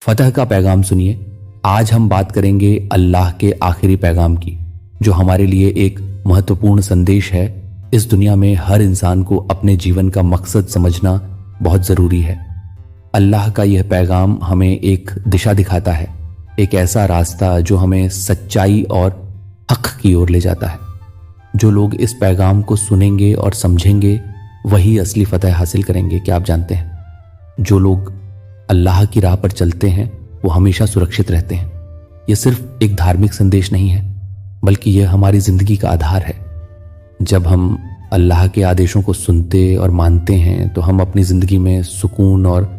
फतह का पैगाम सुनिए। आज हम बात करेंगे अल्लाह के आखिरी पैगाम की, जो हमारे लिए एक महत्वपूर्ण संदेश है। इस दुनिया में हर इंसान को अपने जीवन का मकसद समझना बहुत ज़रूरी है। अल्लाह का यह पैगाम हमें एक दिशा दिखाता है, एक ऐसा रास्ता जो हमें सच्चाई और हक की ओर ले जाता है। जो लोग इस पैगाम को सुनेंगे और समझेंगे वही असली फतह हासिल करेंगे। क्या आप जानते हैं, जो लोग अल्लाह की राह पर चलते हैं वो हमेशा सुरक्षित रहते हैं। यह सिर्फ एक धार्मिक संदेश नहीं है, बल्कि यह हमारी जिंदगी का आधार है। जब हम अल्लाह के आदेशों को सुनते और मानते हैं तो हम अपनी जिंदगी में सुकून और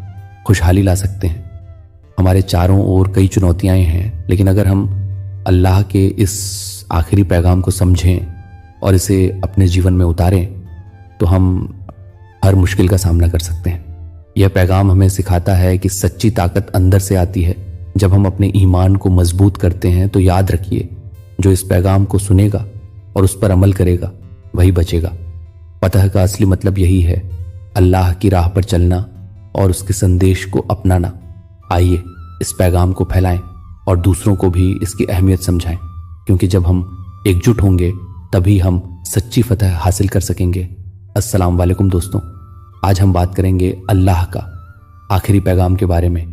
खुशहाली ला सकते हैं। हमारे चारों ओर कई चुनौतियां हैं, लेकिन अगर हम अल्लाह के इस आखिरी पैगाम को समझें और इसे अपने जीवन में उतारें तो हम हर मुश्किल का सामना कर सकते हैं। यह पैगाम हमें सिखाता है कि सच्ची ताकत अंदर से आती है। जब हम अपने ईमान को मजबूत करते हैं तो याद रखिए, जो इस पैगाम को सुनेगा और उस पर अमल करेगा वही बचेगा। फतह का असली मतलब यही है, अल्लाह की राह पर चलना और उसके संदेश को अपनाना। आइए इस पैगाम को फैलाएं और दूसरों को भी इसकी अहमियत समझाएं, क्योंकि जब हम एकजुट होंगे तभी हम सच्ची फतह हासिल कर सकेंगे। अस्सलाम वालेकुम दोस्तों, आज हम बात करेंगे अल्लाह का आखिरी पैगाम के बारे में।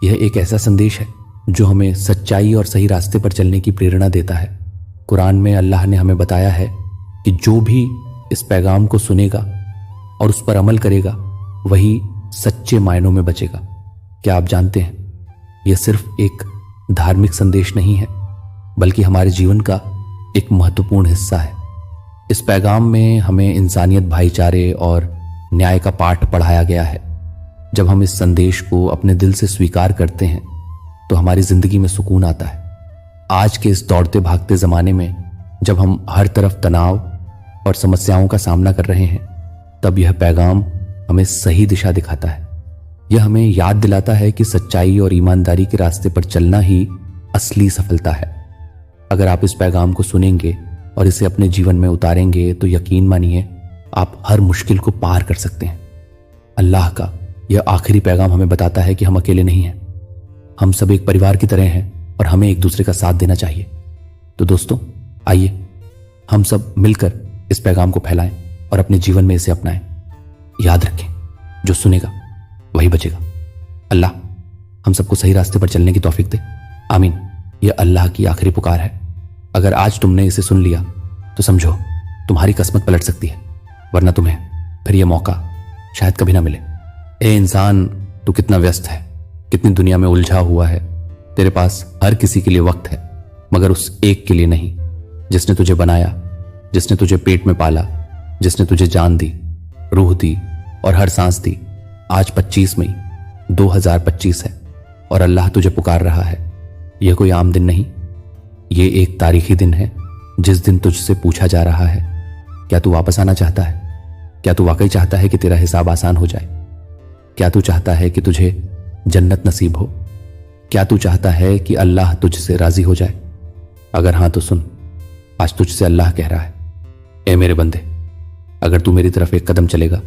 यह एक ऐसा संदेश है जो हमें सच्चाई और सही रास्ते पर चलने की प्रेरणा देता है। कुरान में अल्लाह ने हमें बताया है कि जो भी इस पैगाम को सुनेगा और उस पर अमल करेगा वही सच्चे मायनों में बचेगा। क्या आप जानते हैं, यह सिर्फ एक धार्मिक संदेश नहीं है, बल्कि हमारे जीवन का एक महत्वपूर्ण हिस्सा है। इस पैगाम में हमें इंसानियत, भाईचारे और न्याय का पाठ पढ़ाया गया है। जब हम इस संदेश को अपने दिल से स्वीकार करते हैं तो हमारी जिंदगी में सुकून आता है। आज के इस दौड़ते भागते जमाने में जब हम हर तरफ तनाव और समस्याओं का सामना कर रहे हैं, तब यह पैगाम हमें सही दिशा दिखाता है। यह हमें याद दिलाता है कि सच्चाई और ईमानदारी के रास्ते पर चलना ही असली सफलता है। अगर आप इस पैगाम को सुनेंगे और इसे अपने जीवन में उतारेंगे तो यकीन मानिए आप हर मुश्किल को पार कर सकते हैं। अल्लाह का यह आखिरी पैगाम हमें बताता है कि हम अकेले नहीं हैं। हम सब एक परिवार की तरह हैं और हमें एक दूसरे का साथ देना चाहिए। तो दोस्तों, आइए हम सब मिलकर इस पैगाम को फैलाएं और अपने जीवन में इसे अपनाएं। याद रखें, जो सुनेगा वही बचेगा। अल्लाह हम सबको सही रास्ते पर चलने की तौफीक दे, आमीन। यह अल्लाह की आखिरी पुकार है। अगर आज तुमने इसे सुन लिया तो समझो तुम्हारी किस्मत पलट सकती है, वरना तुम्हें फिर यह मौका शायद कभी ना मिले। ए इंसान, तू कितना व्यस्त है, कितनी दुनिया में उलझा हुआ है। तेरे पास हर किसी के लिए वक्त है, मगर उस एक के लिए नहीं जिसने तुझे बनाया, जिसने तुझे पेट में पाला, जिसने तुझे जान दी, रूह दी और हर सांस दी। आज 25 मई 2025 है और अल्लाह तुझे पुकार रहा है। यह कोई आम दिन नहीं, ये एक तारीखी दिन है जिस दिन तुझसे पूछा जा रहा है, क्या तू वापस आना चाहता है? क्या तू वाकई चाहता है कि तेरा हिसाब आसान हो जाए? क्या तू चाहता है कि तुझे जन्नत नसीब हो? क्या तू चाहता है कि अल्लाह तुझसे राजी हो जाए? अगर हां तो सुन, आज तुझसे अल्लाह कह रहा है, ए मेरे बंदे, अगर तू मेरी तरफ एक कदम चलेगा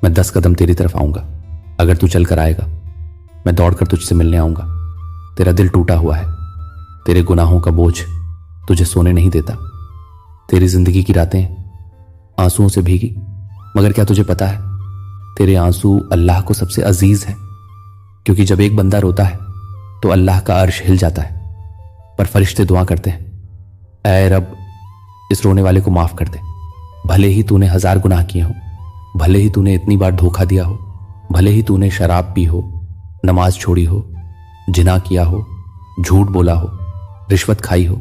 मैं 10 कदम तेरी तरफ आऊंगा। अगर तू चलकर आएगा मैं दौड़कर तुझसे मिलने आऊंगा। तेरा दिल टूटा हुआ है, तेरे गुनाहों का बोझ तुझे सोने नहीं देता। तेरी जिंदगी की रातें आंसुओं से भीगी, मगर क्या तुझे पता है, तेरे आंसू अल्लाह को सबसे अजीज है। क्योंकि जब एक बंदा रोता है तो अल्लाह का अर्श हिल जाता है, पर फरिश्ते दुआ करते हैं, ऐ रब, इस रोने वाले को माफ कर दे। भले ही तूने 1000 गुनाह किए हो, भले ही तूने इतनी बार धोखा दिया हो, भले ही तूने शराब पी हो, नमाज छोड़ी हो, जिना किया हो, झूठ बोला हो, रिश्वत खाई हो,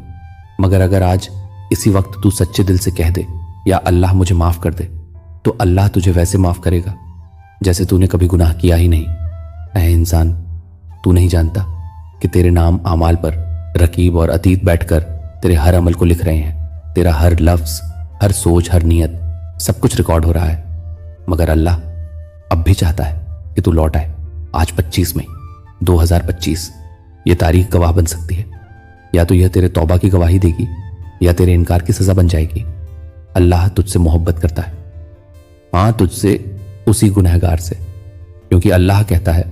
मगर अगर आज इसी वक्त तू सच्चे दिल से कह दे, या अल्लाह मुझे माफ कर दे, तो अल्लाह तुझे वैसे माफ करेगा जैसे तूने कभी गुनाह किया ही नहीं। ऐ इंसान, तू नहीं जानता कि तेरे नाम आमाल पर रकीब और अतीत बैठकर तेरे हर अमल को लिख रहे हैं। तेरा हर लफ्ज, हर सोच, हर नियत, सब कुछ रिकॉर्ड हो रहा है। मगर अल्लाह अब भी चाहता है कि तू लौट आए। आज 25 मई 2025 ये तारीख गवाह बन सकती है। या तो यह तेरे तौबा की गवाही देगी या तेरे इनकार की सजा बन जाएगी। अल्लाह तुझसे मोहब्बत करता है, हां, तुझसे, उसी गुनहगार से, क्योंकि अल्लाह कहता है,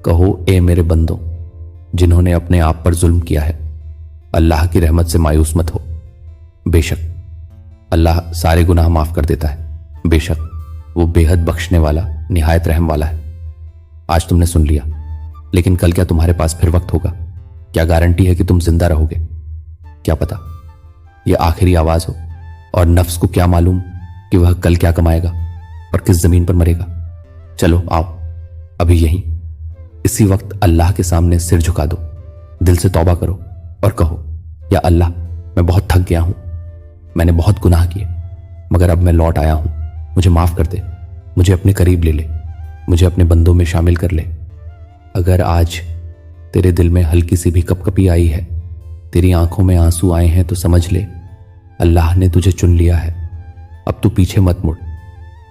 कहो ए मेरे बंदों, जिन्होंने अपने आप पर जुल्म किया है, अल्लाह की रहमत से मायूस मत हो। बेशक अल्लाह सारे गुनाह माफ कर देता है। बेशक वो बेहद बख्शने वाला, निहायत रहम वाला है। आज तुमने सुन लिया, लेकिन कल क्या तुम्हारे पास फिर वक्त होगा? क्या गारंटी है कि तुम जिंदा रहोगे? क्या पता यह आखिरी आवाज हो, और नफ्स को क्या मालूम कि वह कल क्या कमाएगा और किस जमीन पर मरेगा। चलो आओ, अभी यहीं इसी वक्त अल्लाह के सामने सिर झुका दो, दिल से तौबा करो और कहो, या अल्लाह, मैं बहुत थक गया हूं, मैंने बहुत गुनाह किए, मगर अब मैं लौट आया हूं, मुझे माफ कर दे, मुझे अपने करीब ले ले, मुझे अपने बंदों में शामिल कर ले। अगर आज तेरे दिल में हल्की सी भी कपकपी आई है, तेरी आंखों में आंसू आए हैं, तो समझ ले अल्लाह ने तुझे चुन लिया है। अब तू पीछे मत मुड़,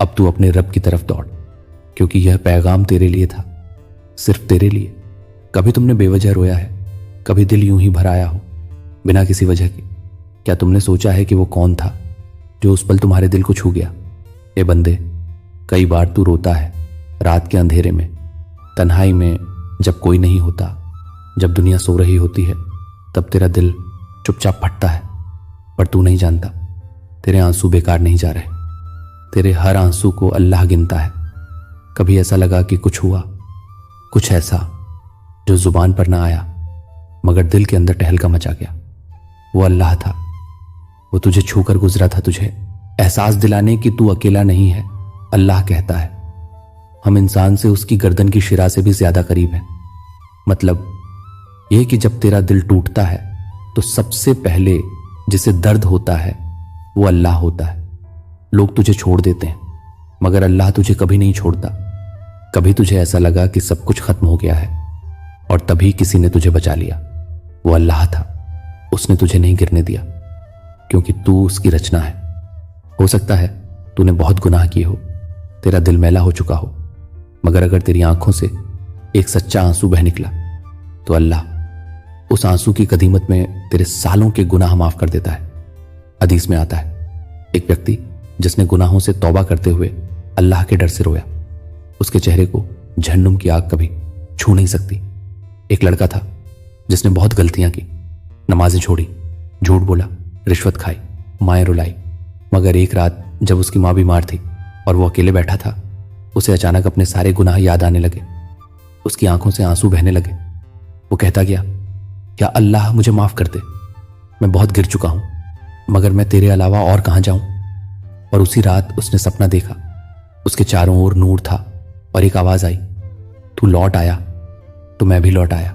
अब तू अपने रब की तरफ दौड़, क्योंकि यह पैगाम तेरे लिए था, सिर्फ तेरे लिए। कभी तुमने बेवजह रोया है? कभी दिल यूं ही भर आया हो बिना किसी वजह के? क्या तुमने सोचा है कि वो कौन था जो उस पल तुम्हारे दिल को छू गया? ए बंदे, कई बार तू रोता है रात के अंधेरे में, तन्हाई में, जब कोई नहीं होता, जब दुनिया सो रही होती है, तब तेरा दिल चुपचाप फटता है। पर तू नहीं जानता, तेरे आंसू बेकार नहीं जा रहे, तेरे हर आंसू को अल्लाह गिनता है। कभी ऐसा लगा कि कुछ हुआ, कुछ ऐसा जो जुबान पर ना आया, मगर दिल के अंदर टहलका मचा गया। वो अल्लाह था, वो तुझे छूकर गुजरा था, तुझे एहसास दिलाने कि तू अकेला नहीं है। अल्लाह कहता है, हम इंसान से उसकी गर्दन की शिरा से भी ज्यादा करीब हैं। मतलब यह कि जब तेरा दिल टूटता है तो सबसे पहले जिसे दर्द होता है वो अल्लाह होता है। लोग तुझे छोड़ देते हैं, मगर अल्लाह तुझे कभी नहीं छोड़ता। कभी तुझे ऐसा लगा कि सब कुछ खत्म हो गया है, और तभी किसी ने तुझे बचा लिया। वो अल्लाह था, उसने तुझे नहीं गिरने दिया, क्योंकि तू उसकी रचना है। हो सकता है तूने बहुत गुनाह किए हो, तेरा दिल मैला हो चुका हो, मगर अगर तेरी आंखों से एक सच्चा आंसू बह निकला तो अल्लाह उस आंसू की कदीमत में तेरे सालों के गुनाह माफ कर देता है। हदीस में आता है, एक व्यक्ति जिसने गुनाहों से तौबा करते हुए अल्लाह के डर से रोया, उसके चेहरे को जहन्नुम की आग कभी छू नहीं सकती। एक लड़का था जिसने बहुत गलतियां की, नमाजें छोड़ी, झूठ बोला, रिश्वत खाई, माएं रुलाई, मगर एक रात जब उसकी मां बीमार थी और वो अकेले बैठा था, उसे अचानक अपने सारे गुनाह याद आने लगे। उसकी आंखों से आंसू बहने लगे। वो कहता गया, या अल्लाह, मुझे माफ कर दे, मैं बहुत गिर चुका हूं, मगर मैं तेरे अलावा और कहां जाऊं। और उसी रात उसने सपना देखा, उसके चारों ओर नूर था और एक आवाज आई, तू लौट आया तो मैं भी लौट आया।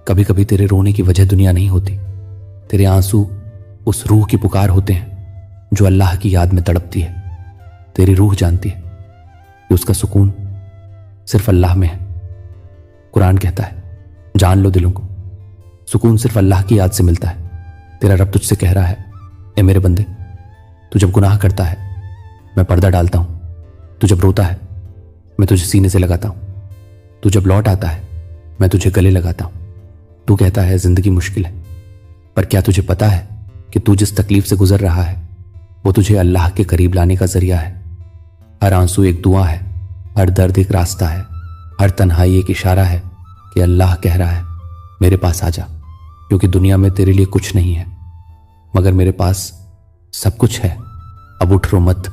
कभी कभी तेरे रोने की वजह दुनिया नहीं होती, तेरे आंसू उस रूह की पुकार होते हैं जो अल्लाह की याद में तड़पती है। तेरी रूह जानती है कि उसका सुकून सिर्फ अल्लाह में है। कुरान कहता है, जान लो दिलों को, सुकून सिर्फ अल्लाह की याद से मिलता है। तेरा रब तुझसे कह रहा है, ए मेरे बंदे, तू जब गुनाह करता है मैं पर्दा डालता हूं, तू जब रोता है मैं तुझे सीने से लगाता हूं, तू जब लौट आता है मैं तुझे गले लगाता हूं। तू कहता है जिंदगी मुश्किल है, पर क्या तुझे पता है कि तू जिस तकलीफ से गुजर रहा है वो तुझे अल्लाह के करीब लाने का जरिया है। हर आंसू एक दुआ है, हर दर्द एक रास्ता है, हर तन्हाई एक इशारा है कि अल्लाह कह रहा है, मेरे पास आ जा, क्योंकि दुनिया में तेरे लिए कुछ नहीं है, मगर मेरे पास सब कुछ है। अब उठ रो मत,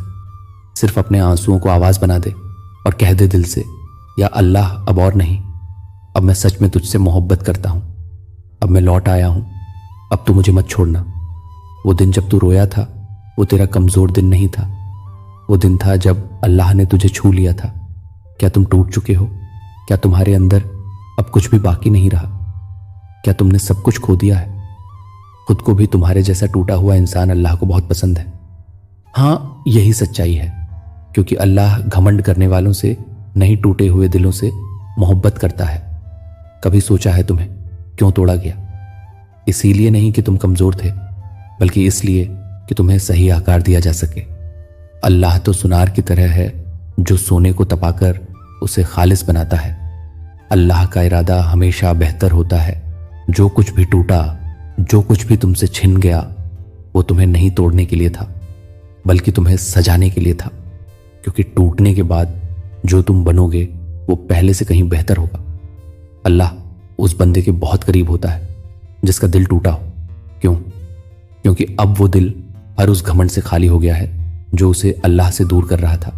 सिर्फ अपने आंसुओं को आवाज बना दे और कह दे दिल से, या अल्लाह, अब और नहीं, अब मैं सच में तुझसे मोहब्बत करता हूं, अब मैं लौट आया हूं, अब तू मुझे मत छोड़ना। वो दिन जब तू रोया था वो तेरा कमजोर दिन नहीं था, वो दिन था जब अल्लाह ने तुझे छू लिया था। क्या तुम टूट चुके हो? क्या तुम्हारे अंदर अब कुछ भी बाकी नहीं रहा? क्या तुमने सब कुछ खो दिया है? खुद को भी तुम्हारे जैसा टूटा हुआ इंसान अल्लाह को बहुत पसंद है। हाँ, यही सच्चाई है, क्योंकि अल्लाह घमंड करने वालों से नहीं, टूटे हुए दिलों से मोहब्बत करता है। कभी सोचा है तुम्हें क्यों तोड़ा गया? इसीलिए नहीं कि तुम कमजोर थे, बल्कि इसलिए कि तुम्हें सही आकार दिया जा सके। अल्लाह तो सुनार की तरह है जो सोने को तपाकर उसे खालिस बनाता है। अल्लाह का इरादा हमेशा बेहतर होता है। जो कुछ भी टूटा, जो कुछ भी तुमसे छिन गया, वो तुम्हें नहीं तोड़ने के लिए था, बल्कि तुम्हें सजाने के लिए था, क्योंकि टूटने के बाद जो तुम बनोगे वो पहले से कहीं बेहतर होगा। अल्लाह उस बंदे के बहुत करीब होता है जिसका दिल टूटा हो। क्यों? क्योंकि अब वो दिल हर उस घमंड से खाली हो गया है जो उसे अल्लाह से दूर कर रहा था।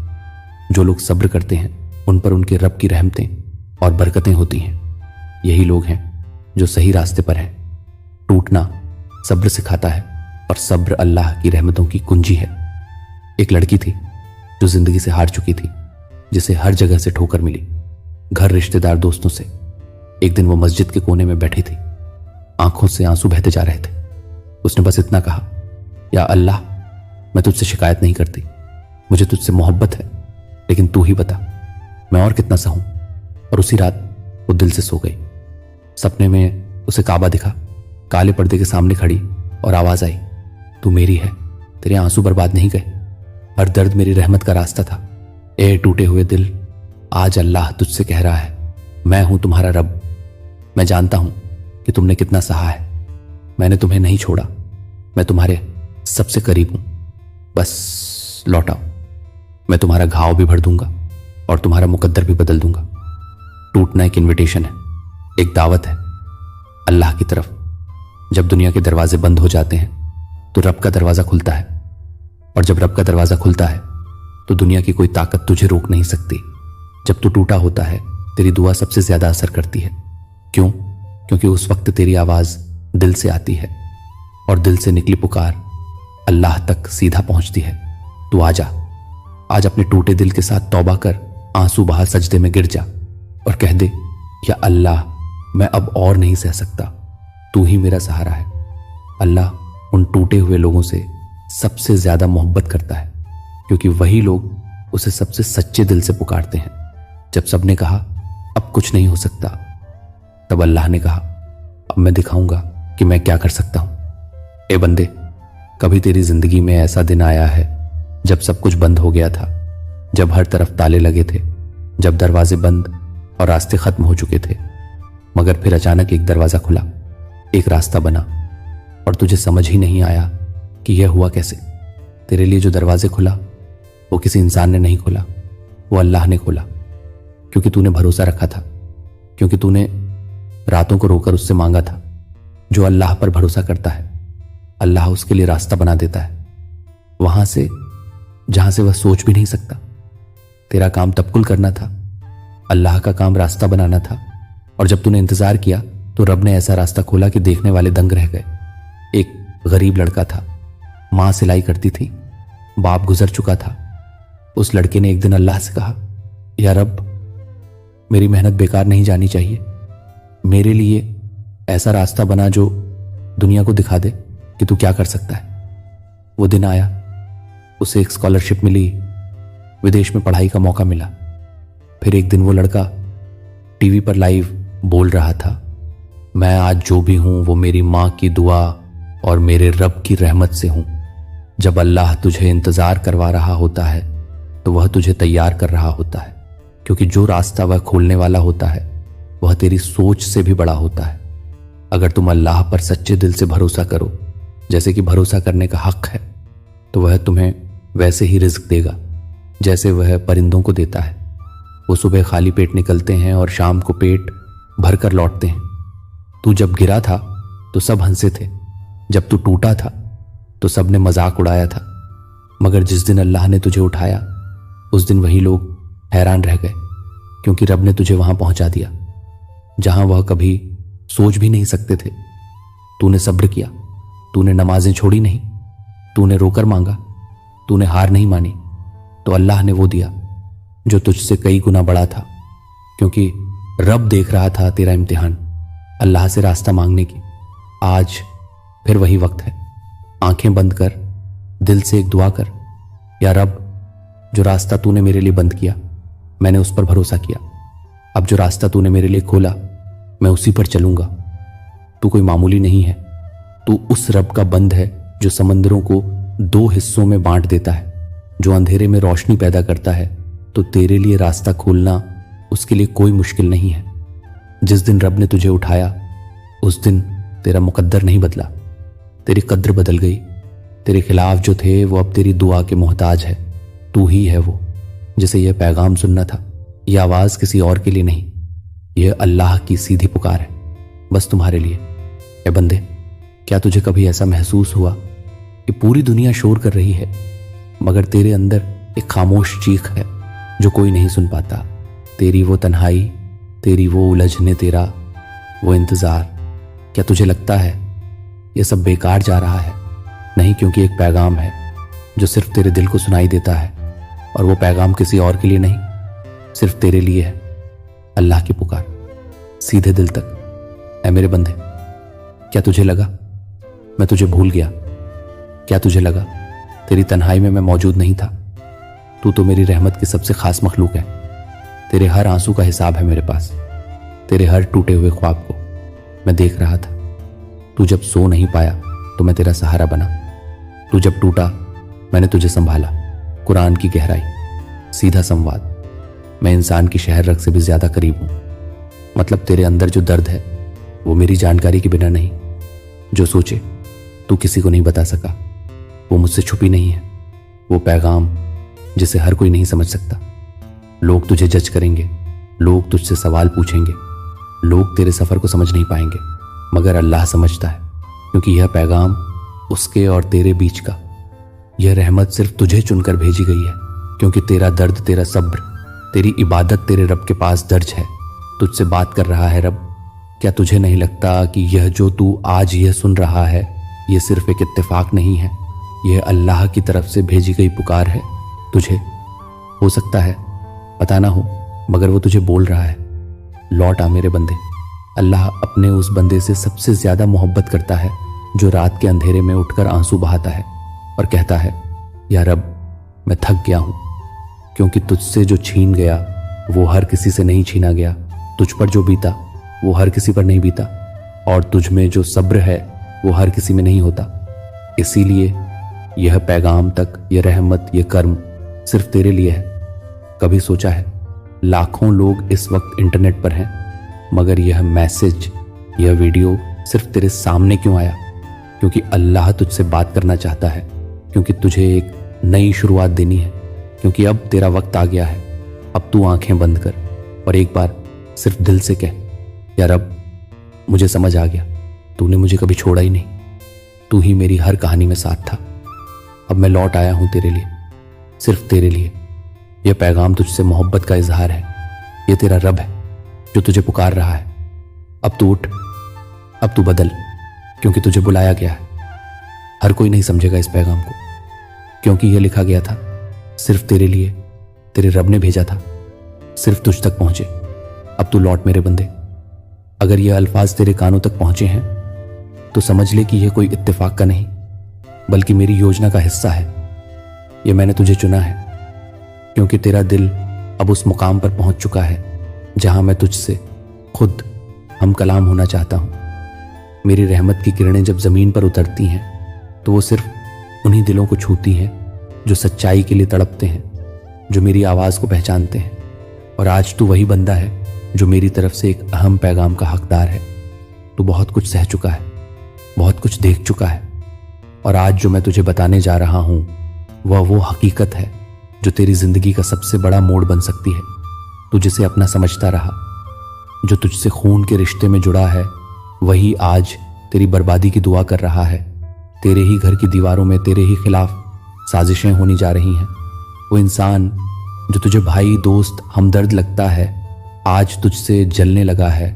जो लोग सब्र करते हैं उन पर उनके रब की रहमतें और बरकतें होती हैं। यही लोग हैं जो सही रास्ते पर हैं। टूटना सब्र सिखाता है और सब्र अल्लाह की रहमतों की कुंजी है। एक लड़की थी जो जिंदगी से हार चुकी थी, जिसे हर जगह से ठोकर मिली, घर, रिश्तेदार, दोस्तों से। एक दिन वो मस्जिद के कोने में बैठी थी, आंखों से आंसू बहते जा रहे थे। उसने बस इतना कहा, या अल्लाह, मैं तुझसे शिकायत नहीं करती, मुझे तुझसे मोहब्बत है, लेकिन तू ही बता मैं और कितना सहूं। और उसी रात वो दिल से सो गई। सपने में उसे काबा दिखा, काले पर्दे के सामने खड़ी, और आवाज आई, तू मेरी है, तेरे आंसू बर्बाद नहीं गए, हर दर्द मेरी रहमत का रास्ता था। ए टूटे हुए दिल, आज अल्लाह तुझसे कह रहा है, मैं हूं तुम्हारा रब। मैं जानता हूं कि तुमने कितना सहा है, मैंने तुम्हें नहीं छोड़ा, मैं तुम्हारे सबसे करीब हूं, बस लौट आओ। मैं तुम्हारा घाव भी भर दूंगा और तुम्हारा मुकद्दर भी बदल दूंगा। टूटना एक इन्विटेशन है, एक दावत है अल्लाह की तरफ। जब दुनिया के दरवाजे बंद हो जाते हैं तो रब का दरवाजा खुलता है, और जब रब का दरवाजा खुलता है तो दुनिया की कोई ताकत तुझे रोक नहीं सकती। जब तू टूटा होता है तेरी दुआ सबसे ज्यादा असर करती है। क्यों? क्योंकि उस वक्त तेरी आवाज दिल से आती है, और दिल से निकली पुकार अल्लाह तक सीधा पहुंचती है। तू आजा, आज अपने टूटे दिल के साथ तौबा कर, आंसू बहा सजदे में गिर जा और कह दे, या अल्लाह, मैं अब और नहीं सह सकता, तू ही मेरा सहारा है। अल्लाह उन टूटे हुए लोगों से सबसे ज्यादा मोहब्बत करता है, क्योंकि वही लोग उसे सबसे सच्चे दिल से पुकारते हैं। जब सबने कहा अब कुछ नहीं हो सकता, तब अल्लाह ने कहा, अब मैं दिखाऊंगा कि मैं क्या कर सकता हूं। ए बंदे, कभी तेरी जिंदगी में ऐसा दिन आया है जब सब कुछ बंद हो गया था, जब हर तरफ ताले लगे थे, जब दरवाजे बंद और रास्ते खत्म हो चुके थे, मगर फिर अचानक एक दरवाजा खुला, एक रास्ता बना, और तुझे समझ ही नहीं आया कि यह हुआ कैसे। तेरे लिए जो दरवाजे खुला वो किसी इंसान ने नहीं खोला, वो अल्लाह ने खोला, क्योंकि तूने भरोसा रखा था, क्योंकि तूने रातों को रोकर उससे मांगा था। जो अल्लाह पर भरोसा करता है अल्लाह उसके लिए रास्ता बना देता है, वहां से जहां से वह सोच भी नहीं सकता। तेरा काम तवक्कुल करना था, अल्लाह का काम रास्ता बनाना था, और जब तूने इंतजार किया तो रब ने ऐसा रास्ता खोला कि देखने वाले दंग रह गए। एक गरीब लड़का था, मां सिलाई करती थी, बाप गुजर चुका था। उस लड़के ने एक दिन अल्लाह से कहा, या रब, मेरी मेहनत बेकार नहीं जानी चाहिए, मेरे लिए ऐसा रास्ता बना जो दुनिया को दिखा दे कि तू क्या कर सकता है। वो दिन आया, उसे एक स्कॉलरशिप मिली, विदेश में पढ़ाई का मौका मिला। फिर एक दिन वो लड़का टीवी पर लाइव बोल रहा था, मैं आज जो भी हूं वो मेरी मां की दुआ और मेरे रब की रहमत से हूं। जब अल्लाह तुझे इंतजार करवा रहा होता है तो वह तुझे तैयार कर रहा होता है, क्योंकि जो रास्ता वह खोलने वाला होता है वह तेरी सोच से भी बड़ा होता है। अगर तुम अल्लाह पर सच्चे दिल से भरोसा करो, जैसे कि भरोसा करने का हक है, तो वह तुम्हें वैसे ही रिज्क देगा जैसे वह परिंदों को देता है। वो सुबह खाली पेट निकलते हैं और शाम को पेट भरकर लौटते हैं। तू जब गिरा था तो सब हंसे थे, जब तू टूटा था तो सब ने मजाक उड़ाया था, मगर जिस दिन अल्लाह ने तुझे उठाया उस दिन वही लोग हैरान रह गए, क्योंकि रब ने तुझे वहां पहुंचा दिया जहां वह कभी सोच भी नहीं सकते थे। तूने सब्र किया, तूने नमाजें छोड़ी नहीं, तूने रोकर मांगा, तूने हार नहीं मानी, तो अल्लाह ने वो दिया जो तुझसे कई गुना बड़ा था, क्योंकि रब देख रहा था तेरा इम्तिहान, अल्लाह से रास्ता मांगने की। आज फिर वही वक्त है, आंखें बंद कर दिल से एक दुआ कर, या रब, जो रास्ता तूने मेरे लिए बंद किया मैंने उस पर भरोसा किया, अब जो रास्ता तूने मेरे लिए खोला मैं उसी पर चलूंगा। तू कोई मामूली नहीं है, तू उस रब का बंद है जो समंदरों को दो हिस्सों में बांट देता है, जो अंधेरे में रोशनी पैदा करता है, तो तेरे लिए रास्ता खोलना उसके लिए कोई मुश्किल नहीं है। जिस दिन रब ने तुझे उठाया उस दिन तेरा मुकद्दर नहीं बदला, तेरी कद्र बदल गई। तेरे खिलाफ जो थे वो अब तेरी दुआ के मोहताज है। तू ही है वो जिसे यह पैगाम सुनना था। यह आवाज किसी और के लिए नहीं, यह अल्लाह की सीधी पुकार है। बस तुम्हारे लिए। ए बंदे, क्या तुझे कभी ऐसा महसूस हुआ कि पूरी दुनिया शोर कर रही है मगर तेरे अंदर एक खामोश चीख है जो कोई नहीं सुन पाता? तेरी वो तन्हाई, तेरी वो उलझने, तेरा वो इंतज़ार, क्या तुझे लगता है ये सब बेकार जा रहा है? नहीं, क्योंकि एक पैगाम है जो सिर्फ तेरे दिल को सुनाई देता है, और वो पैगाम किसी और के लिए नहीं, सिर्फ तेरे लिए है। अल्लाह की पुकार, सीधे दिल तक। ऐ मेरे बंदे, क्या तुझे लगा मैं तुझे भूल गया? क्या तुझे लगा तेरी तन्हाई में मैं मौजूद नहीं था? तू तो मेरी रहमत की सबसे खास मखलूक है। तेरे हर आंसू का हिसाब है मेरे पास। तेरे हर टूटे हुए ख्वाब को मैं देख रहा था। तू जब सो नहीं पाया तो मैं तेरा सहारा बना। तू जब टूटा मैंने तुझे संभाला। कुरान की गहराई, सीधा संवाद। मैं इंसान की शहर रग से भी ज्यादा करीब हूं। मतलब तेरे अंदर जो दर्द है वो मेरी जानकारी के बिना नहीं। जो सोचे तू किसी को नहीं बता सका, वो मुझसे छुपी नहीं है। वो पैगाम जिसे हर कोई नहीं समझ सकता। लोग तुझे जज करेंगे, लोग तुझसे सवाल पूछेंगे, लोग तेरे सफर को समझ नहीं पाएंगे, मगर अल्लाह समझता है, क्योंकि यह पैगाम उसके और तेरे बीच का, यह रहमत सिर्फ तुझे चुनकर भेजी गई है। क्योंकि तेरा दर्द, तेरा सब्र, तेरी इबादत तेरे रब के पास दर्ज है। तुझसे बात कर रहा है रब। क्या तुझे नहीं लगता कि यह जो तू आज यह सुन रहा है यह सिर्फ एक इत्तेफाक नहीं है, यह अल्लाह की तरफ से भेजी गई पुकार है तुझे? हो सकता है पता ना हो, मगर वो तुझे बोल रहा है, लौट आ मेरे बंदे। अल्लाह अपने उस बंदे से सबसे ज्यादा मोहब्बत करता है जो रात के अंधेरे में उठकर आंसू बहाता है और कहता है, या रब, मैं थक गया हूं, क्योंकि तुझसे जो छीन गया वो हर किसी से नहीं छीना गया। तुझ पर जो बीता वो हर किसी पर नहीं बीता, और तुझ में जो सब्र है वो हर किसी में नहीं होता। इसीलिए यह पैगाम तक, यह रहमत, यह कर्म सिर्फ तेरे लिए है। कभी सोचा है लाखों लोग इस वक्त इंटरनेट पर हैं, मगर यह मैसेज, यह वीडियो सिर्फ तेरे सामने क्यों आया? क्योंकि अल्लाह तुझसे बात करना चाहता है, क्योंकि तुझे एक नई शुरुआत देनी है, क्योंकि अब तेरा वक्त आ गया है। अब तू आंखें बंद कर और एक बार सिर्फ दिल से कह, या रब, मुझे समझ आ गया, तूने मुझे कभी छोड़ा ही नहीं, तू ही मेरी हर कहानी में साथ था। अब मैं लौट आया हूं तेरे लिए, सिर्फ तेरे लिए। यह पैगाम तुझसे मोहब्बत का इजहार है। यह तेरा रब है जो तुझे पुकार रहा है। अब तू उठ, अब तू बदल, क्योंकि तुझे बुलाया गया है। हर कोई नहीं समझेगा इस पैगाम को, क्योंकि यह लिखा गया था सिर्फ तेरे लिए, तेरे रब ने भेजा था, सिर्फ तुझ तक पहुंचे। अब तू लौट मेरे बंदे। अगर यह अल्फाज तेरे कानों तक पहुंचे हैं तो समझ ले कि यह कोई इत्तेफाक का नहीं, बल्कि मेरी योजना का हिस्सा है। यह मैंने तुझे चुना है, क्योंकि तेरा दिल अब उस मुकाम पर पहुंच चुका है जहां मैं तुझसे खुद हम कलाम होना चाहता हूं। मेरी रहमत की किरणें जब जमीन पर उतरती हैं तो वो सिर्फ उन्हीं दिलों को छूती हैं जो सच्चाई के लिए तड़पते हैं, जो मेरी आवाज को पहचानते हैं। और आज तू वही बंदा है जो मेरी तरफ से एक अहम पैगाम का हकदार है। तू बहुत कुछ सह चुका है, बहुत कुछ देख चुका है, और आज जो मैं तुझे बताने जा रहा हूं वह वो हकीकत है जो तेरी जिंदगी का सबसे बड़ा मोड़ बन सकती है। तू जिसे अपना समझता रहा, जो तुझसे खून के रिश्ते में जुड़ा है, वही आज तेरी बर्बादी की दुआ कर रहा है। तेरे ही घर की दीवारों में तेरे ही खिलाफ साजिशें होनी जा रही हैं। वो इंसान जो तुझे भाई, दोस्त, हमदर्द लगता है, आज तुझसे जलने लगा है।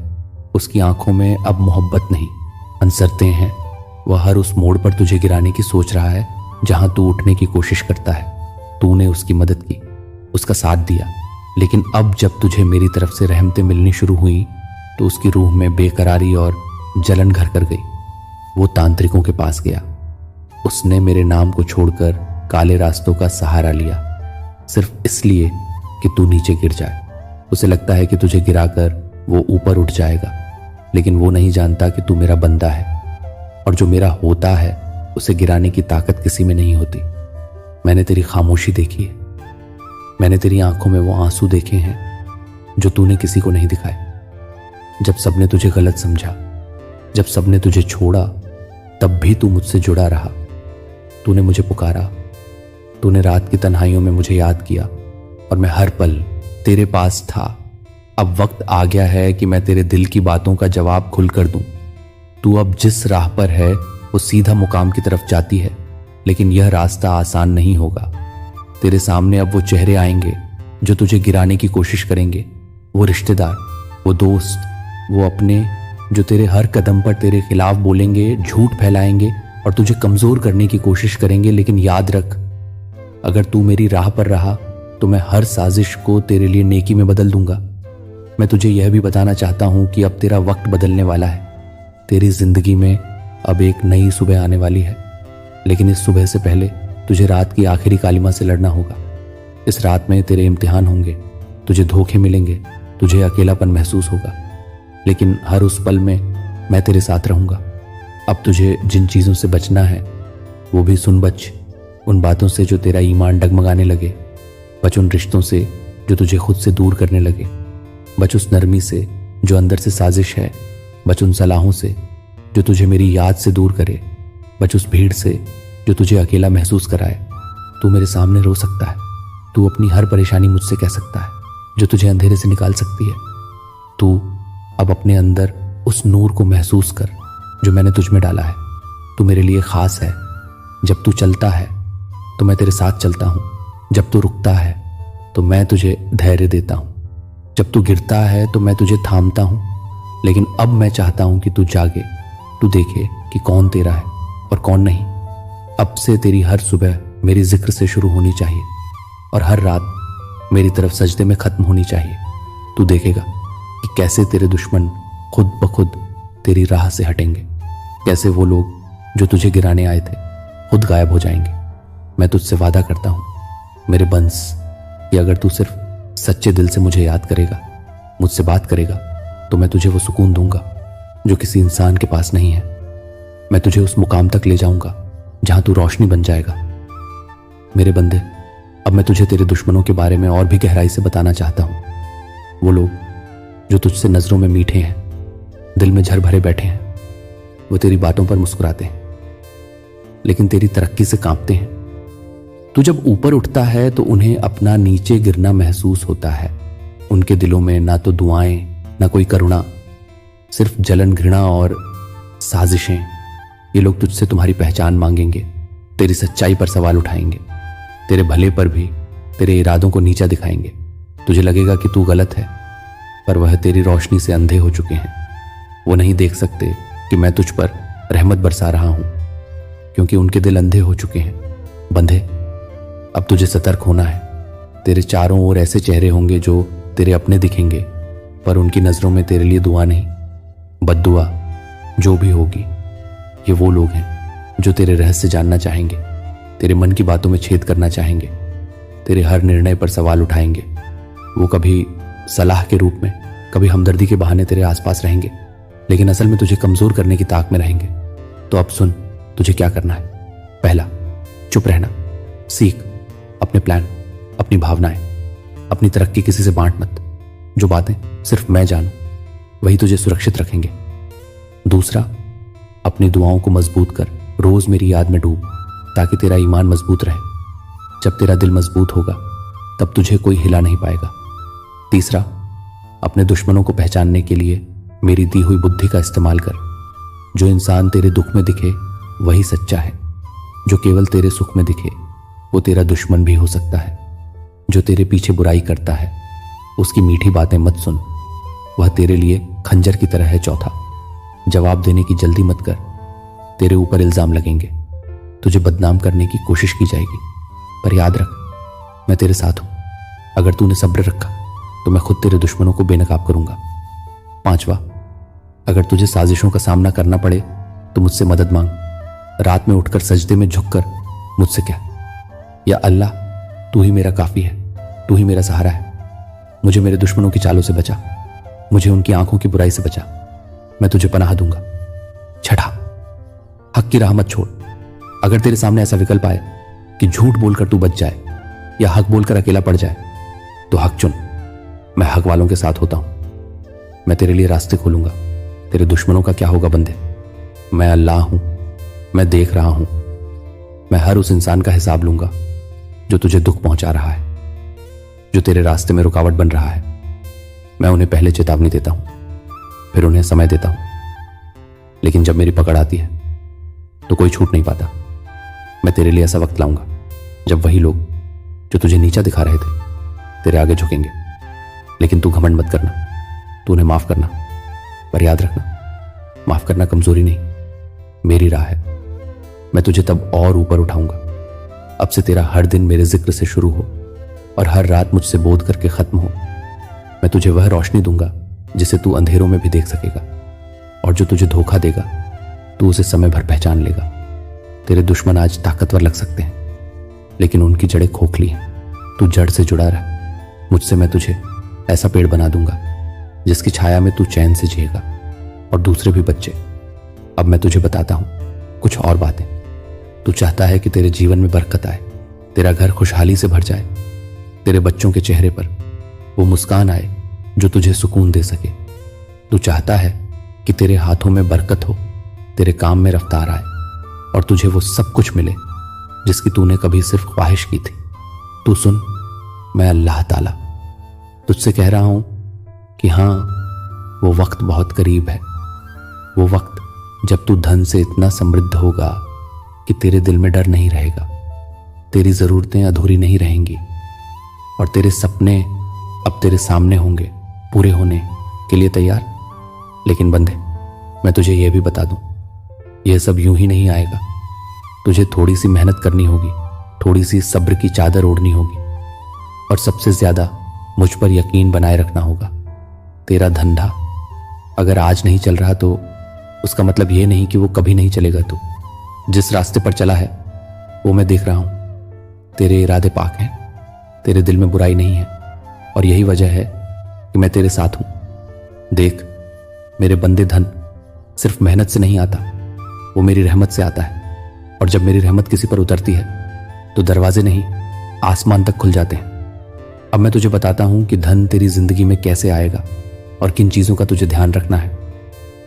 उसकी आंखों में अब मोहब्बत नहीं, अनसरते हैं। वह हर उस मोड़ पर तुझे गिराने की सोच रहा है जहां तू उठने की कोशिश करता है। तूने उसकी मदद की, उसका साथ दिया, लेकिन अब जब तुझे मेरी तरफ से रहमतें मिलनी शुरू हुई तो उसकी रूह में बेकरारी और जलन घर कर गई। वो तांत्रिकों के पास गया। उसने मेरे नाम को छोड़कर काले रास्तों का सहारा लिया, सिर्फ इसलिए कि तू नीचे गिर जाए। उसे लगता है कि तुझे गिराकर वो ऊपर उठ जाएगा, लेकिन वो नहीं जानता कि तू मेरा बंदा है, और जो मेरा होता है उसे गिराने की ताकत किसी में नहीं होती। मैंने तेरी खामोशी देखी है, मैंने तेरी आंखों में वो आंसू देखे हैं जो तूने किसी को नहीं दिखाए। जब सबने तुझे गलत समझा, जब सबने तुझे छोड़ा, तब भी तू मुझसे जुड़ा रहा। तूने मुझे पुकारा, तूने रात की तन्हाइयों में मुझे याद किया, और मैं हर पल तेरे पास था। अब वक्त आ गया है कि मैं तेरे दिल की बातों का जवाब खुलकर दूं। तू अब जिस राह पर है वो सीधा मुकाम की तरफ जाती है, लेकिन यह रास्ता आसान नहीं होगा। तेरे सामने अब वो चेहरे आएंगे जो तुझे गिराने की कोशिश करेंगे, वो रिश्तेदार, वो दोस्त, वो अपने जो तेरे हर कदम पर तेरे खिलाफ बोलेंगे, झूठ फैलाएंगे और तुझे कमजोर करने की कोशिश करेंगे। लेकिन याद रख, अगर तू मेरी राह पर रहा तो मैं हर साजिश को तेरे लिए नेकी में बदल दूंगा। मैं तुझे यह भी बताना चाहता हूं कि अब तेरा वक्त बदलने वाला है। तेरी जिंदगी में अब एक नई सुबह आने वाली है, लेकिन इस सुबह से पहले तुझे रात की आखिरी कालिमा से लड़ना होगा। इस रात में तेरे इम्तिहान होंगे, तुझे धोखे मिलेंगे, तुझे अकेलापन महसूस होगा, लेकिन हर उस पल में मैं तेरे साथ रहूंगा। अब तुझे जिन चीज़ों से बचना है वो भी सुन बच। उन बातों से जो तेरा ईमान डगमगाने लगे, बच उन रिश्तों से जो तुझे खुद से दूर करने लगे, बच उस नरमी से जो अंदर से साजिश है, बच उन सलाहों से जो तुझे मेरी याद से दूर करे, बच उस भीड़ से जो तुझे अकेला महसूस कराए। तू मेरे सामने रो सकता है, तू अपनी हर परेशानी मुझसे कह सकता है जो तुझे अंधेरे से निकाल सकती है। तू अब अपने अंदर उस नूर को महसूस कर जो मैंने तुझ में डाला है। तू मेरे लिए खास है। जब तू चलता है तो मैं तेरे साथ चलता हूँ, जब तू रुकता है तो मैं तुझे धैर्य देता हूँ, जब तू गिरता है तो मैं तुझे थामता हूँ। लेकिन अब मैं चाहता हूँ कि तू जागे, तू देखे कि कौन तेरा है और कौन नहीं। अब से तेरी हर सुबह मेरी जिक्र से शुरू होनी चाहिए और हर रात मेरी तरफ सजदे में खत्म होनी चाहिए। तू देखेगा कि कैसे तेरे दुश्मन खुद ब खुद तेरी राह से हटेंगे, कैसे वो लोग जो तुझे गिराने आए थे खुद गायब हो जाएंगे। मैं तुझसे वादा करता हूँ मेरे बंस कि अगर तू सिर्फ सच्चे दिल से मुझे याद करेगा, मुझसे बात करेगा, तो मैं तुझे वो सुकून दूंगा जो किसी इंसान के पास नहीं है। मैं तुझे उस मुकाम तक ले जाऊंगा जहां तू रोशनी बन जाएगा। मेरे बंदे, अब मैं तुझे तेरे दुश्मनों के बारे में और भी गहराई से बताना चाहता हूं। वो लोग जो तुझसे नजरों में मीठे हैं, दिल में झर भरे बैठे हैं, वो तेरी बातों पर मुस्कुराते हैं लेकिन तेरी तरक्की से कांपते हैं। तू जब ऊपर उठता है तो उन्हें अपना नीचे गिरना महसूस होता है। उनके दिलों में ना तो दुआएं, ना कोई करुणा, सिर्फ जलन, घृणा और साजिशें। ये लोग तुझसे तुम्हारी पहचान मांगेंगे, तेरी सच्चाई पर सवाल उठाएंगे, तेरे भले पर भी तेरे इरादों को नीचा दिखाएंगे। तुझे लगेगा कि तू गलत है, पर वह तेरी रोशनी से अंधे हो चुके हैं। वो नहीं देख सकते कि मैं तुझ पर रहमत बरसा रहा हूं, क्योंकि उनके दिल अंधे हो चुके हैं। बंधे, अब तुझे सतर्क होना है। तेरे चारों ओर ऐसे चेहरे होंगे जो तेरे अपने दिखेंगे, पर उनकी नजरों में तेरे लिए दुआ नहीं, बद्दुआ जो भी होगी। ये वो लोग हैं जो तेरे रहस्य जानना चाहेंगे, तेरे मन की बातों में छेद करना चाहेंगे, तेरे हर निर्णय पर सवाल उठाएंगे। वो कभी सलाह के रूप में, कभी हमदर्दी के बहाने तेरे आसपास रहेंगे, लेकिन असल में तुझे कमजोर करने की ताक में रहेंगे। तो अब सुन, तुझे क्या करना है। पहला, चुप रहना सीख। अपने प्लान, अपनी भावनाएं, अपनी तरक्की किसी से बांट मत। जो बातें सिर्फ मैं जानूं वही तुझे सुरक्षित रखेंगे। दूसरा, अपनी दुआओं को मजबूत कर, रोज मेरी याद में डूब, ताकि तेरा ईमान मजबूत रहे। जब तेरा दिल मजबूत होगा तब तुझे कोई हिला नहीं पाएगा। तीसरा, अपने दुश्मनों को पहचानने के लिए मेरी दी हुई बुद्धि का इस्तेमाल कर। जो इंसान तेरे दुख में दिखे वही सच्चा है, जो केवल तेरे सुख में दिखे वो तेरा दुश्मन भी हो सकता है। जो तेरे पीछे बुराई करता है उसकी मीठी बातें मत सुन, वह तेरे लिए खंजर की तरह है। चौथा, जवाब देने की जल्दी मत कर, तेरे ऊपर इल्जाम लगेंगे, तुझे बदनाम करने की कोशिश की जाएगी, पर याद रख मैं तेरे साथ हूं। अगर तूने सब्र रखा तो मैं खुद तेरे दुश्मनों को बेनकाब करूंगा। पांचवा, अगर तुझे साजिशों का सामना करना पड़े तो मुझसे मदद मांग। रात में उठकर सजदे में झुककर मुझसे कह, या अल्लाह तू ही मेरा काफी है, तू ही मेरा सहारा है। मुझे मेरे दुश्मनों की चालों से बचा, मुझे उनकी आंखों की बुराई से बचा, मैं तुझे पनाह दूंगा। छठा, हक की राह मत छोड़। अगर तेरे सामने ऐसा विकल्प आए कि झूठ बोलकर तू बच जाए या हक बोलकर अकेला पड़ जाए, तो हक चुन। मैं हक वालों के साथ होता हूं, मैं तेरे लिए रास्ते खोलूंगा। तेरे दुश्मनों का क्या होगा बंदे, मैं अल्लाह हूं, मैं देख रहा हूं। मैं हर उस इंसान का हिसाब लूंगा जो तुझे दुख पहुंचा रहा है, जो तेरे रास्ते में रुकावट बन रहा है। मैं उन्हें पहले चेतावनी देता हूं, फिर उन्हें समय देता हूं। लेकिन जब मेरी पकड़ आती है तो कोई छूट नहीं पाता। मैं तेरे लिए ऐसा वक्त लाऊंगा जब वही लोग जो तुझे नीचा दिखा रहे थे तेरे आगे झुकेंगे। लेकिन तू घमंड मत करना, तू उन्हें माफ करना, पर याद रखना, माफ करना कमजोरी नहीं, मेरी राह है। मैं तुझे तब और ऊपर उठाऊंगा। अब से तेरा हर दिन मेरे जिक्र से शुरू हो और हर रात मुझसे बोध करके खत्म हो। मैं तुझे वह रोशनी दूंगा जिसे तू अंधेरों में भी देख सकेगा, और जो तुझे धोखा देगा तू उसे समय भर पहचान लेगा। तेरे दुश्मन आज ताकतवर लग सकते हैं, लेकिन उनकी जड़ें खोखली हैं। तू जड़ से जुड़ा रह। मुझसे मैं तुझे ऐसा पेड़ बना दूंगा जिसकी छाया में तू चैन से जिएगा, और दूसरे भी बच्चे। अब मैं तुझे बताता हूं कुछ और बातें। तू चाहता है कि तेरे जीवन में बरकत आए, तेरा घर खुशहाली से भर जाए, तेरे बच्चों के चेहरे पर वो मुस्कान आए जो तुझे सुकून दे सके। तू चाहता है कि तेरे हाथों में बरकत हो, तेरे काम में रफ्तार आए, और तुझे वो सब कुछ मिले जिसकी तूने कभी सिर्फ ख्वाहिश की थी। तू सुन, मैं अल्लाह ताला तुझसे कह रहा हूं कि हां, वो वक्त बहुत करीब है। वो वक्त जब तू धन से इतना समृद्ध होगा कि तेरे दिल में डर नहीं रहेगा, तेरी जरूरतें अधूरी नहीं रहेंगी, और तेरे सपने अब तेरे सामने होंगे, पूरे होने के लिए तैयार। लेकिन बंदे, मैं तुझे यह भी बता दूं, यह सब यूं ही नहीं आएगा। तुझे थोड़ी सी मेहनत करनी होगी, थोड़ी सी सब्र की चादर ओढ़नी होगी, और सबसे ज्यादा मुझ पर यकीन बनाए रखना होगा। तेरा धंधा अगर आज नहीं चल रहा तो उसका मतलब यह नहीं कि वो कभी नहीं चलेगा। तू जिस रास्ते पर चला है वो मैं देख रहा हूं। तेरे इरादे पाक हैं, तेरे दिल में बुराई नहीं है, और यही वजह है कि मैं तेरे साथ हूं। देख मेरे बंदे, धन सिर्फ मेहनत से नहीं आता, वो मेरी रहमत से आता है, और जब मेरी रहमत किसी पर उतरती है तो दरवाजे नहीं आसमान तक खुल जाते हैं। अब मैं तुझे बताता हूं कि धन तेरी जिंदगी में कैसे आएगा और किन चीजों का तुझे ध्यान रखना है।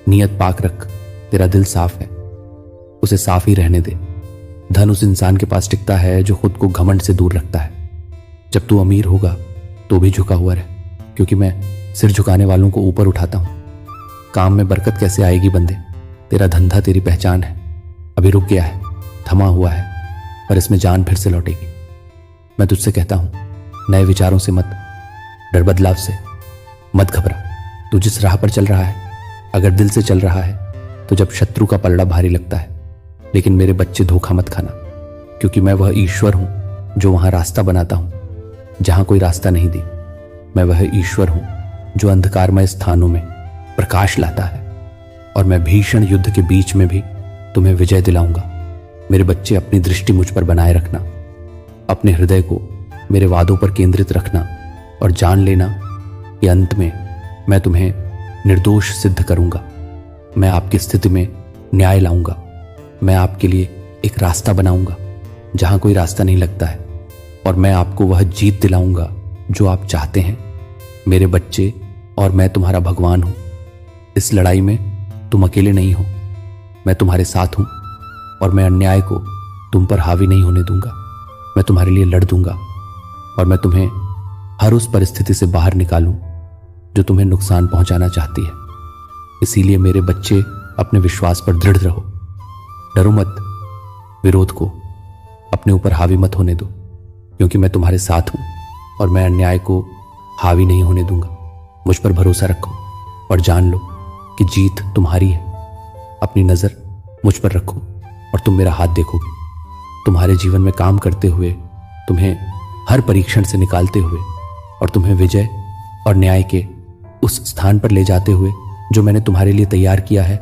नियत पाक रख, तेरा दिल साफ है, उसे साफ ही रहने दे। धन उस इंसान के पास टिकता है जो खुद को घमंड से दूर रखता है। जब तू अमीर होगा तो भी झुका हुआ रह, क्योंकि मैं सिर झुकाने वालों को ऊपर उठाता हूं। काम में बरकत कैसे आएगी बंदे? तेरा धंधा तेरी पहचान है। अभी रुक गया है, थमा हुआ है, पर इसमें जान फिर से लौटेगी। मैं तुझसे कहता हूं, नए विचारों से मत डर, बदलाव से मत घबरा। तू जिस राह पर चल रहा है, अगर दिल से चल रहा है तो जब शत्रु का पलड़ा भारी लगता है, लेकिन मेरे बच्चे धोखा मत खाना, क्योंकि मैं वह ईश्वर हूं जो वहां रास्ता बनाता हूं जहां कोई रास्ता नहीं दी। मैं वह ईश्वर हूं जो अंधकारमय स्थानों में प्रकाश लाता है, और मैं भीषण युद्ध के बीच में भी तुम्हें विजय दिलाऊंगा। मेरे बच्चे, अपनी दृष्टि मुझ पर बनाए रखना, अपने हृदय को मेरे वादों पर केंद्रित रखना, और जान लेना कि अंत में मैं तुम्हें निर्दोष सिद्ध करूंगा। मैं आपकी स्थिति में न्याय लाऊंगा। मैं आपके लिए एक रास्ता बनाऊंगा जहां कोई रास्ता नहीं लगता है, और मैं आपको वह जीत दिलाऊंगा जो आप चाहते हैं। मेरे बच्चे, और मैं तुम्हारा भगवान हूं। इस लड़ाई में तुम अकेले नहीं हो, मैं तुम्हारे साथ हूं, और मैं अन्याय को तुम पर हावी नहीं होने दूंगा। मैं तुम्हारे लिए लड़ दूंगा, और मैं तुम्हें हर उस परिस्थिति से बाहर निकालूं जो तुम्हें नुकसान पहुंचाना चाहती है। इसीलिए मेरे बच्चे, अपने विश्वास पर दृढ़ रहो, डरो मत, विरोध को अपने ऊपर हावी मत होने दो, क्योंकि मैं तुम्हारे साथ हूं, और मैं अन्याय को हावी नहीं होने दूंगा। मुझ पर भरोसा रखो और जान लो कि जीत तुम्हारी है। अपनी नजर मुझ पर रखो और तुम मेरा हाथ देखोगे। तुम्हारे जीवन में काम करते हुए, तुम्हें हर परीक्षण से निकालते हुए, और तुम्हें विजय और न्याय के उस स्थान पर ले जाते हुए जो मैंने तुम्हारे लिए तैयार किया है।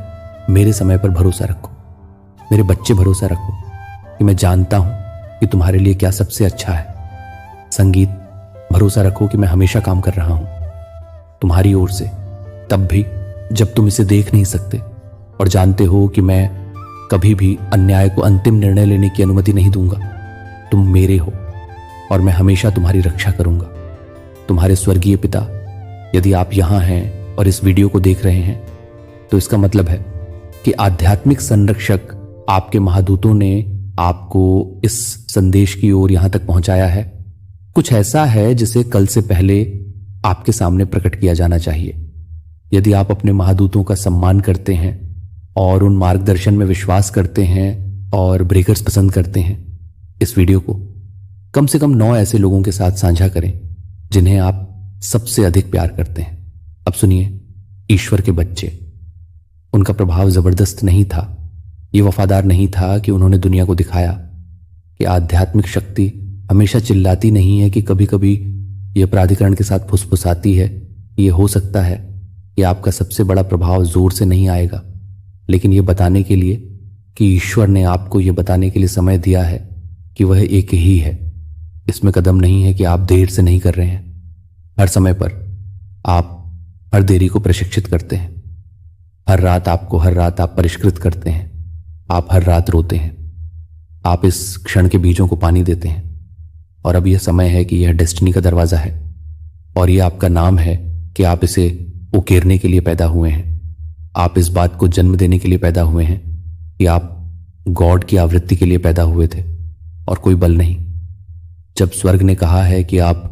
मेरे समय पर भरोसा रखो, मेरे बच्चे, भरोसा रखो कि मैं जानता हूं कि तुम्हारे लिए क्या सबसे अच्छा है। संगीत, भरोसा रखो कि मैं हमेशा काम कर रहा हूं तुम्हारी ओर से, तब भी जब तुम इसे देख नहीं सकते, और जानते हो कि मैं कभी भी अन्याय को अंतिम निर्णय लेने की अनुमति नहीं दूंगा। तुम मेरे हो, और मैं हमेशा तुम्हारी रक्षा करूंगा। तुम्हारे स्वर्गीय पिता, यदि आप यहां हैं और इस वीडियो को देख रहे हैं, तो इसका मतलब है कि आध्यात्मिक संरक्षक आपके महादूतों ने आपको इस संदेश की ओर यहां तक पहुंचाया है। कुछ ऐसा है जिसे कल से पहले आपके सामने प्रकट किया जाना चाहिए। यदि आप अपने महादूतों का सम्मान करते हैं और उन मार्गदर्शन में विश्वास करते हैं और ब्रेकर्स पसंद करते हैं, इस वीडियो को कम से कम 9 ऐसे लोगों के साथ साझा करें जिन्हें आप सबसे अधिक प्यार करते हैं। अब सुनिए, ईश्वर के बच्चे। उनका प्रभाव जबरदस्त नहीं था, ये वफादार नहीं था कि उन्होंने दुनिया को दिखाया कि आध्यात्मिक शक्ति हमेशा चिल्लाती नहीं है, कि कभी कभी यह प्राधिकरण के साथ फुसफुसाती है। ये हो सकता है कि आपका सबसे बड़ा प्रभाव जोर से नहीं आएगा, लेकिन यह बताने के लिए कि ईश्वर ने आपको यह बताने के लिए समय दिया है कि वह एक ही है। इसमें कदम नहीं है कि आप देर से नहीं कर रहे हैं, हर समय पर आप हर देरी को प्रशिक्षित करते हैं। हर रात आप परिष्कृत करते हैं। आप हर रात रोते हैं। आप इस क्षण के बीजों को पानी देते हैं। और अब यह समय है कि यह डेस्टिनी का दरवाजा है और यह आपका नाम है कि आप इसे उकेरने के लिए पैदा हुए हैं। आप इस बात को जन्म देने के लिए पैदा हुए हैं कि आप गॉड की आवृत्ति के लिए पैदा हुए थे और कोई बल नहीं। जब स्वर्ग ने कहा है कि आप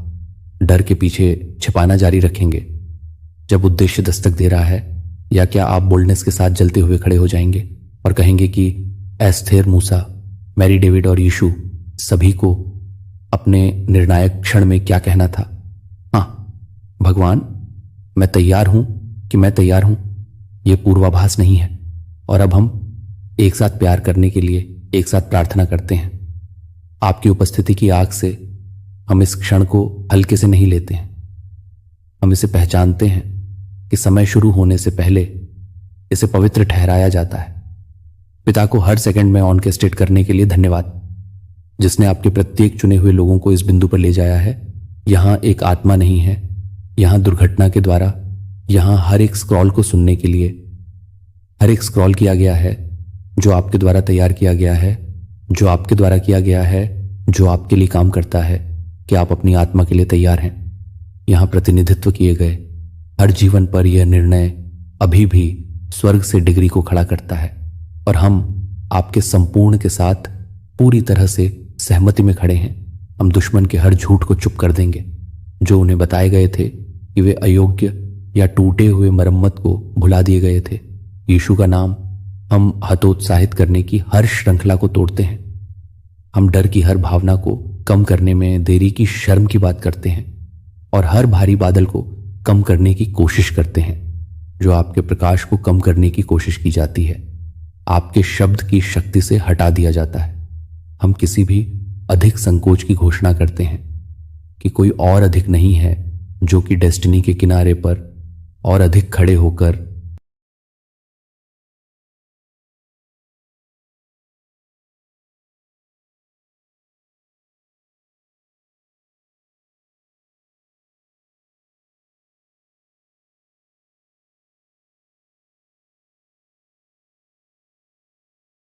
डर के पीछे छिपाना जारी रखेंगे, जब उद्देश्य दस्तक दे रहा है, या क्या आप बोल्डनेस के साथ जलते हुए खड़े हो जाएंगे और कहेंगे कि एस्थेर, मूसा, मैरी डेविड और यीशु सभी को अपने निर्णायक क्षण में क्या कहना था? हाँ भगवान, मैं तैयार हूं कि मैं तैयार हूं। यह पूर्वाभास नहीं है। और अब हम एक साथ प्यार करने के लिए एक साथ प्रार्थना करते हैं। आपकी उपस्थिति की आग से हम इस क्षण को हल्के से नहीं लेते हैं। हम इसे पहचानते हैं कि समय शुरू होने से पहले इसे पवित्र ठहराया जाता है। पिता को हर सेकंड में ऑर्केस्ट्रेट करने के लिए धन्यवाद, जिसने आपके प्रत्येक चुने हुए लोगों को इस बिंदु पर ले जाया है। यहां एक आत्मा नहीं है, यहां दुर्घटना के द्वारा, यहां हर एक स्क्रॉल को सुनने के लिए, हर एक स्क्रॉल किया गया है जो आपके द्वारा तैयार किया गया है, जो आपके द्वारा किया गया है, जो आपके लिए काम करता है कि आप अपनी आत्मा के लिए तैयार हैं। यहां प्रतिनिधित्व किए गए हर जीवन पर यह निर्णय अभी भी स्वर्ग से डिग्री को खड़ा करता है और हम आपके संपूर्ण के साथ पूरी तरह से सहमति में खड़े हैं। हम दुश्मन के हर झूठ को चुप कर देंगे जो उन्हें बताए गए थे कि वे अयोग्य या टूटे हुए मरम्मत को भुला दिए गए थे। यीशु का नाम हम हतोत्साहित करने की हर श्रृंखला को तोड़ते हैं। हम डर की हर भावना को कम करने में देरी की शर्म की बात करते हैं और हर भारी बादल को कम करने की कोशिश करते हैं जो आपके प्रकाश को कम करने की कोशिश की जाती है। आपके शब्द की शक्ति से हटा दिया जाता है। हम किसी भी अधिक संकोच की घोषणा करते हैं कि कोई और अधिक नहीं है जो कि डेस्टिनी के किनारे पर और अधिक खड़े होकर